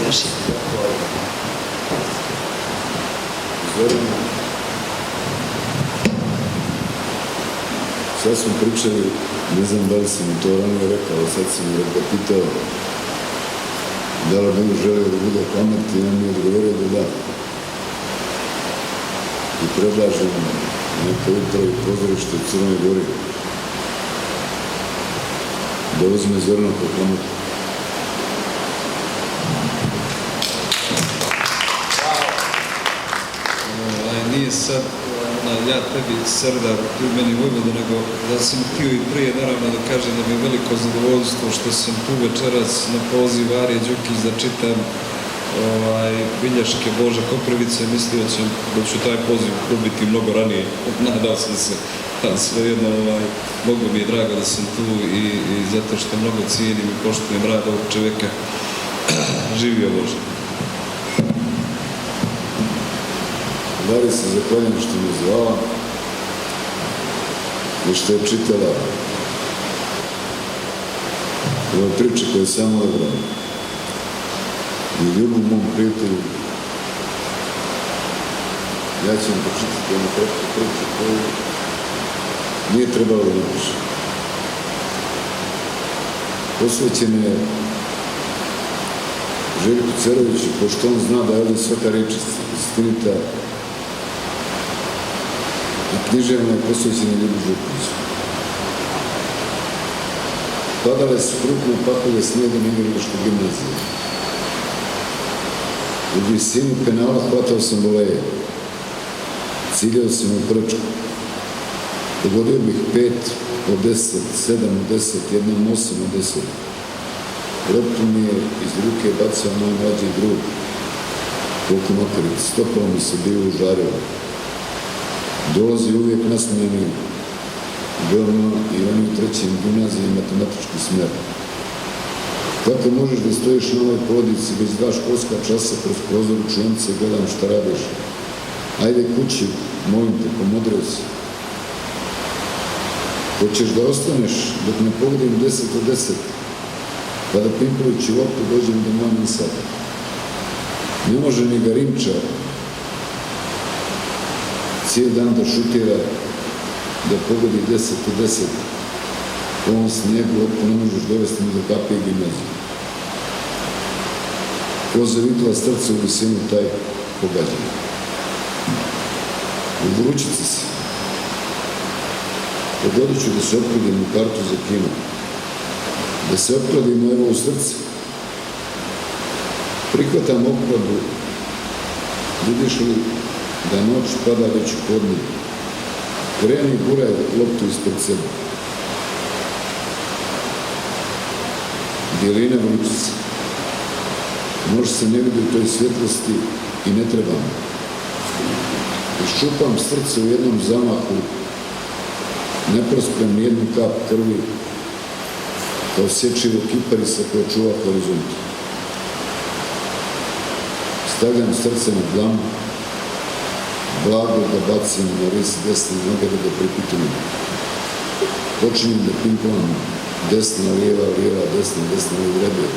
Još je. Zorana, sad smo pričali, ne znam da li sam mi to ranije rekao, sad sam ga pitao da li on želeo da bude pamet i on mi je odgovorio da da. I predlažem neka upravi pozorište u Crnoj Gori da uzme Zorana po pametu. Nije sad ja tebi Serdar, ti meni Vojvodo, nego da sam htio i prije naravno da kažem da mi je veliko zadovoljstvo što sam tu večeras na poziv Arije Đukić da čitam bilješke Bože Koprivice. Mislio sam da ću taj poziv probiti mnogo ranije, nadao sam se, ali svejedno mnogo mi je drago da sam tu i zato što mnogo cijenim i poštujem rad ovog čovjeka. Živio Bože. Dari se zahvaljujem što me zvala i što je čitala ove priče koje sam odabrao. I ljubom mom prijatelju, ja ću vam počitati jednu kratku priču koju nije trebalo da napiše. Posvećena je Željku Ceroviću, pošto on zna da je ovdje svaka reč istinita, a književna je posvećena Ljubu Žukoviću. Padale su krupne pakolje snijega na Igralištu gimnazije. U visini penala hvatao sam voleje. Ciljao sam u prčku. Pogodio bih 5 od 10, 7 od 10, jednom 8 od 10. Loptu mi je iz ruke bacao moj mlađi drug. Koliko makaric, stopalo mi se bilo užarilo. Dolazi uvijek nasmijeni veoma i oni u trećem gimnaziji matematički smer. Kako možeš da stojiš na ovoj porodici bez 2 školska časa kroz prozor učionice i gledam šta radiš? Ajde kući, molim te, pomodrio si. Hoćeš da ostaneš dok ne pogodim 10 od 10, pa da pimplujući loptu dođem do moj sada. Ne može ni Garinča cijel dan da šutira, da pogodi 10 od 10. U ovom snijegu loptu ne možeš dovesti ni do kape i gimnazije. Ko zavitla srce u visinu, taj pogađa. U vrućici si. Pogodit ću da se opkladim u kartu za kino. Da se opkladim evo u srce. Prihvatam opkladu. Vidiš li da noć pada već u podne. Kreni i guraj loptu ispred sebe. Bjelina vrućica. Nož se ne vidi u toj svjetlosti i ne trebam. Iščupam srce u jednom zamahu, ne prosprem nijednu kap krvi, kao sječivo kiparisa koja čuva horizont. Stavljam srce na dlamu, blago ga bacim na ris desne noge da ga pripitujem. Počinjem da pimplam desna, lijeva, lijeva, desna, desna i vrebe.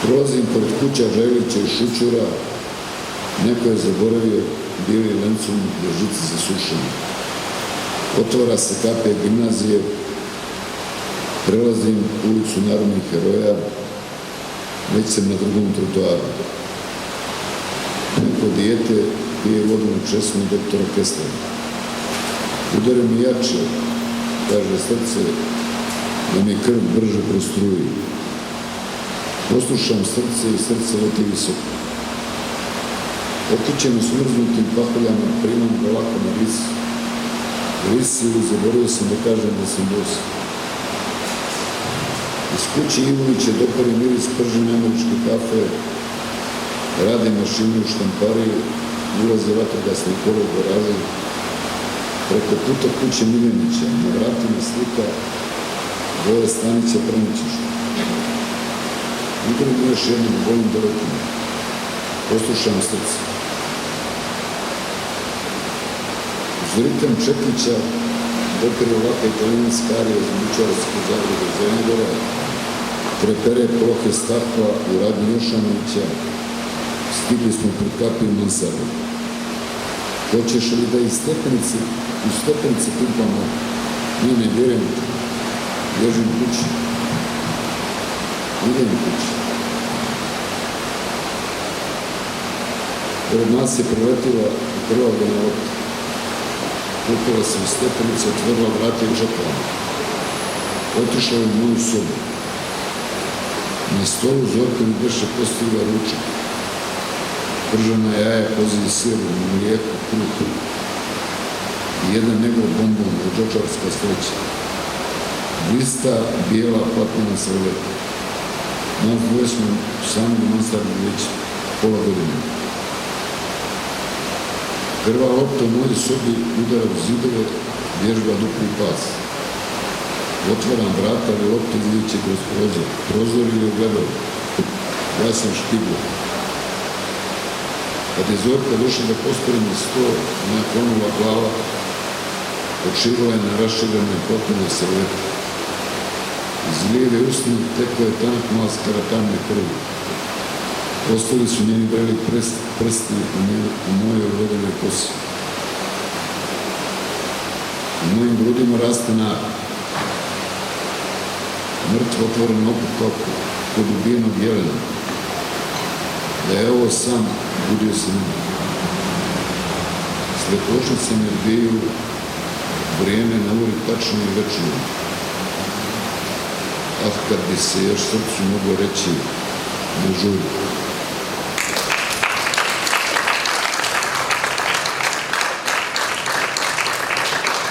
Prolazim pored kuća Žajlića i Šućura, neko je zaboravio bili lencom do žice za sušenje. Otvara se kape gimnazije, prelazim ulicu Narodnih heroja, već sam na drugom trotoaru. Neko dijete pije vodu na česmu doktora Kesslera. Udare mi jače, kaže srce, da mi krv brže prostruji. Poslušam srce i srce leti visoko. Okućeno smrznutim paholjama primam ga lako na ris. Risi ili zaboravio sam da kažem da sam bos. Iz kuće Ivanića dopari miris pržene američke kafe, rade mašine u štampari, ulaze vatrogasne kolo u garažu. Preko puta kuće Miljanića, na vratima slika Voje Stanića Pranićišta. Udari mi još jednom, volim da letim. Poslušam srce. Uz ritam Čekića dopere ovaka italijanska arija iz Bučarske zagrade Zemljeva, trepere plohe Stapa i Radnje Jošanovića, stigli smo pred kapiju mansarde. Hoćeš li da u stepenici pumpamo? Ne vjerujem ti. Bježim kući. Idem kući. Pored nas je preletila krvavljena lopta. Upala se u stepenicu, otvorila vrata i čekala. Otišla u moju sobu. Na stolu Zorkovi drže postigla ručak. Pržena jaja, koziji sir, mlijeko, kruh. I jedan njegov bombon, vođačarska sreća. Lista bijela platnena srveta. Nas dvoje smo sami u mansardi već pola godine. Prva lopta u mojoj sobi udara u zidove, vježba dupli pas. Otvaram vrata, ali lopta izliče kroz prozor. Prozor ili ogledalo. Ja sam štigla. Kad je Zorka došla da pospremi sto, ona je klonula glava, odširila je na raširane potpune srvete. Iz lijeve usne tekla je tanak maskara tamne krvi. Ostali su njeni vreli prsti u mojoj odvodenoj kosi. U mojim grudima raste nar. Mrtvo otvoren oput kao kod ubijenog jelena. Da je ovo sam, budio se njim. Svetločnice me biju, vrijeme na uri tačno i večno. Ah, kad bi se još srcu moglo reći, ne žuri.